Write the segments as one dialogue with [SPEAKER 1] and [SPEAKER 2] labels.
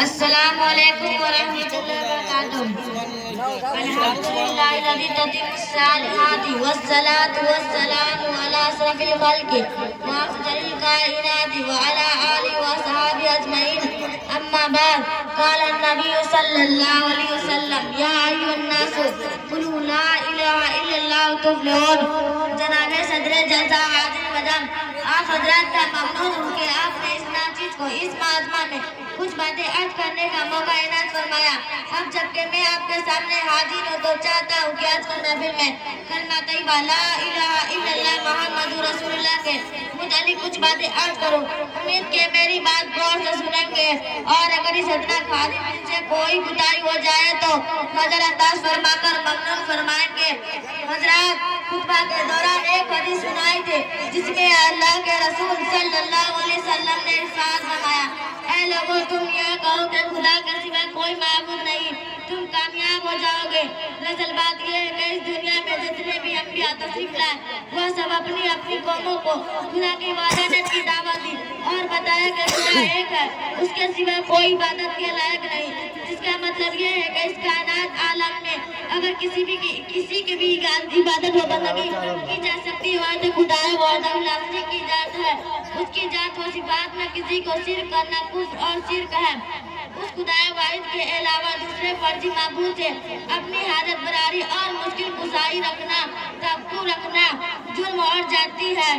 [SPEAKER 1] السلام علیکم ورحمۃ اللہ وبرکاتہ. الحمدللہ الذی تتم الصالحات والصلاة والسلام علی اشرف الخلق وافضل الکائنات وعلی آلہ وصحبہ اجمعین. اما بعد قال النبی صلی اللہ علیہ وسلم یا ایھا الناس قولوا لا الہ الا اللہ تفلحون. جناب صدر جلسہ حاضر مدام آپ حضرات کا ممنون ہوں کہ آپ نے اس ناچیز کو اس مجمع میں کچھ باتیں عرض کرنے کا موقع عنایت فرمایا. اب جبکہ میں آپ کے سامنے حاضر ہوں تو چاہتا ہوں کہ آج کل محفل میں کلمہ طیبہ لا الہ الا اللہ محمد رسول اللہ کے متعلق کچھ باتیں عرض کروں. امید کہ میری بات غور سے سنیں گے اور اگر اس ادنا خادم سے کوئی کوتاہی ہو جائے تو نظر انداز فرما کر ممنون فرمائیں گے. حضرات خطبہ کے دوران ایک حدیث سنائی تھی جس میں اللہ کے رسول صلی اللہ علیہ وسلم نے ارشاد فرمایا اے لوگوں تم یہ کہو کہ خدا کے سوا کوئی معبود نہیں تم کامیاب ہو جاؤ گے. دراصل بات یہ ہے کہ اس دنیا میں جتنے بھی انبیاء تشریف لائے وہ سب اپنی اپنی قوموں کو خدا کی وحدانیت کی دعوت دی اور بتایا کہ خدا ایک ہے اس کے سوا کوئی عبادت کے لائق نہیں. جس کا مطلب یہ ہے کہ اس کائنات عالم میں اگر کسی کی بھی عبادت و بندگی کی جا سکتی ہے تو خدا وحدہ لا شریک کی ذات ہے. اس کی ذات و صفات میں کسی کو شرک کرنا کفر اور شرک ہے. اس خدا واحد کے علاوہ دوسرے فرضی معبود سے اپنی حاجت براری اور مشکل کشائی رکھنا توقع رکھنا جرم اور جاتی ہے.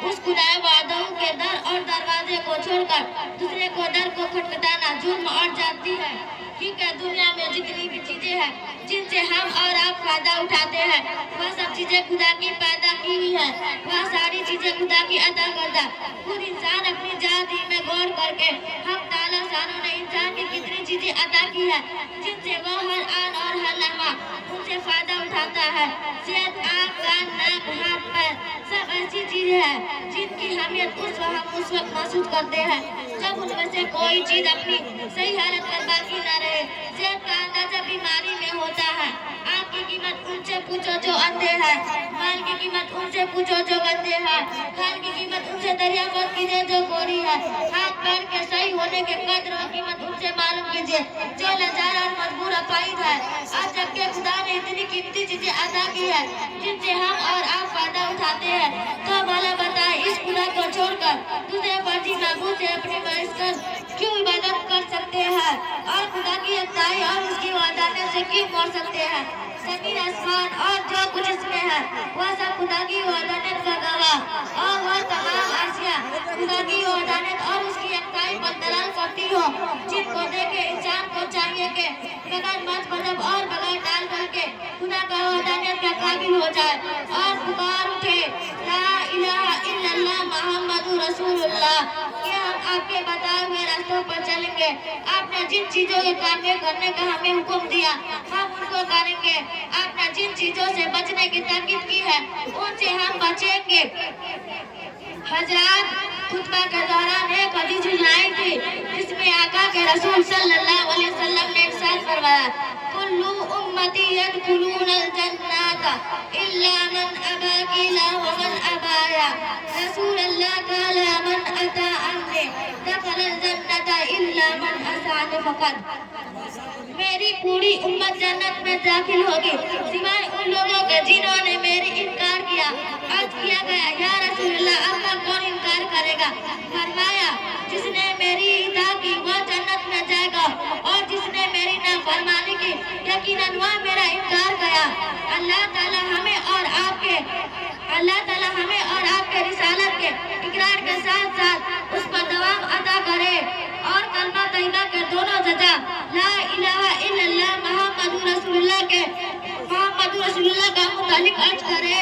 [SPEAKER 1] اس خدا وحدہ کے در اور دروازے کو چھوڑ کر دوسرے کو در کو کھٹکھٹانا جرم اور جاتی ہے. کیونکہ دنیا میں جتنی بھی چیزیں ہیں جن سے ہم اور آپ فائدہ اٹھاتے ہیں وہ سب چیزیں خدا کی پیدا کی ہوئی ہیں. وہ ساری چیزیں خدا کی عطا کردہ. خود انسان اپنی ذات ہی میں غور کر کے ہم تعالیٰ شانوں نے انسان کی کتنی چیزیں عطا کی ہیں جن سے وہ ہر آن اور ہر لمحہ ان سے فائدہ اٹھاتا ہے. صحت آنکھ کان ناک ہاتھ پیر سب ایسی چیزیں ہیں جن کی اہمیت اس وقت محسوس کرتے ہیں جب ان میں سے کوئی چیز اپنی صحیح حالت پر باقی نہ رہے. صحت کا اندازہ بیماری میں ہوتا ہے. آنکھ کی قیمت ان سے پوچھو جو اندھے ہیں. مال کی قیمت ان سے پوچھو جو گندے ہیں. کھان کی قیمت ان سے دریافت کیجئے جو گوری ہے. ہاتھ پیر کے صحیح ہونے کے قدر و قیمت ان سے معلوم کیجئے جو لاچار اور مجبور اپاہج ہے. آج جبکہ خدا نے اتنی قیمتی چیزیں عطا کی ہے جن سے ہم اور آپ فائدہ اٹھاتے ہیں تو بھلا بتائیں اس خدا کو چھوڑ کر دوسرے فرضی معبود سے اپنی مدد کر کیوں عبادت کر سکتے ہیں اور خدا کی یکتائی اور اس کی وحدانیت سے کیوں موڑ سکتے ہیں. زمین آسمان اور جو کچھ اس میں ہے وہ سب خدا کی وحدانیت کا گواہ اور وہ تمام اشیاء خدا کی وحدانیت اور اس کی یکتائی پر دلال کرتی ہو جن کو دیکھے انسان کو چاہیے کہ بغیر مذہب اور بغیر ڈال کر کے خدا کا وحدانیت کا قابل ہو جائے اور پکار اٹھے لا الہ الا اللہ محمد رسول اللہ کہ ہم آپ کے بتائے ہوئے راستوں پر چلیں گے. آپ نے جن چیزوں کے کامیاب کرنے کا ہمیں حکم دیا ہم ان کو کریں گے. آپ نے جن چیزوں سے بچنے کی تاکید کی ہے ان سے ہم بچیں گے. حضرات خطبہ کے دوران ایک حدیث سنائی تھی جس میں آقا کے رسول صلی اللہ علیہ وسلم نے ارشاد فرمایا کل امتی يدخلون الجنة الا من ابى قيل ومن ابى رسول اللہ قال من اتى امري دخل الجنة الا من عصاني فقط. میری پوری امت جنت میں داخل ہوگی سوائے ان لوگوں کے جنہوں نے میری انکار کیا. عرض کیا گیا یا رسول اللہ آپ کا کون انکار کرے گا؟ فرمایا جس نے میری اطاعت کی وہ جنت میں جائے گا اور جس نے میری نافرمانی کی یقیناً وہ میرا انکار کیا. اللہ تعالی ہمیں اور آپ کے رسالت کے اقرار کے ساتھ ساتھ اس پر دوام عطا کرے اور کلمہ طیبہ کے دونوں جزا لا الہ الا اللہ محمد رسول اللہ کا متعلق عرض کرے.